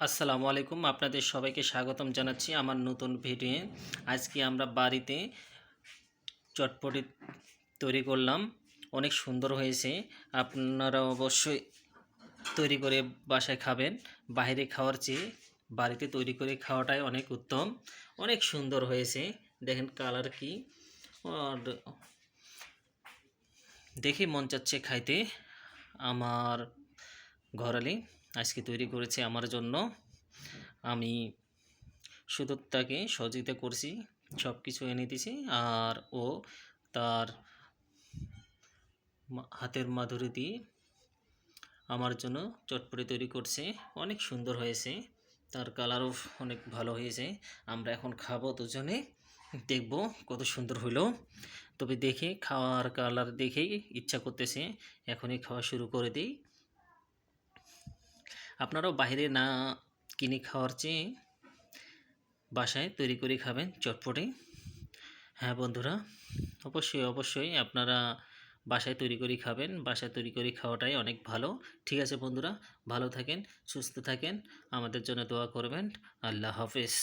আসসালামু আলাইকুম, আপনাদের সবাইকে স্বাগতম জানাচ্ছি আমার নতুন ভিডিও। আজকে আমরা বাড়িতে চটপটি তৈরি করলাম, অনেক সুন্দর হয়েছে। আপনারা অবশ্যই তৈরি করে বাসায় খাবেন। বাইরে খাওয়ার চেয়ে বাড়িতে তৈরি করে খাওয়াটাই অনেক উত্তম। অনেক সুন্দর হয়েছে, দেখেন কালার কি, আর দেখে মন চাচ্ছে খাইতে। আমার ঘরালি আজকে তৈরি করেছে আমার জন্য। আমি শুধু তাকে সহযোগিতা করছি, সব কিছু এনে দিছি, আর ও তার হাতের মাধুরী দিয়ে আমার জন্য চটপটি তৈরি করছে। অনেক সুন্দর হয়েছে, তার কালারও অনেক ভালো হয়েছে। আমরা এখন খাবো দুজনে, দেখব কত সুন্দর হইল। তবে দেখে খাওয়ার কালার দেখেই ইচ্ছা করতেছে এখনই খাওয়া শুরু করে দিই। আপনারাও বাইরে না কিনে খাওয়ার চেয়ে বাসায় তৈরি করে খাবেন চটপটি। হ্যাঁ বন্ধুরা, অবশ্যই অবশ্যই আপনারা বাসায় তৈরি করে খাবেন। বাসায় তৈরি করে খাওয়াটাই অনেক ভালো। ঠিক আছে বন্ধুরা, ভালো থাকেন, সুস্থ থাকেন, আমাদের জন্য দোয়া করবেন। আল্লাহ হাফেজ।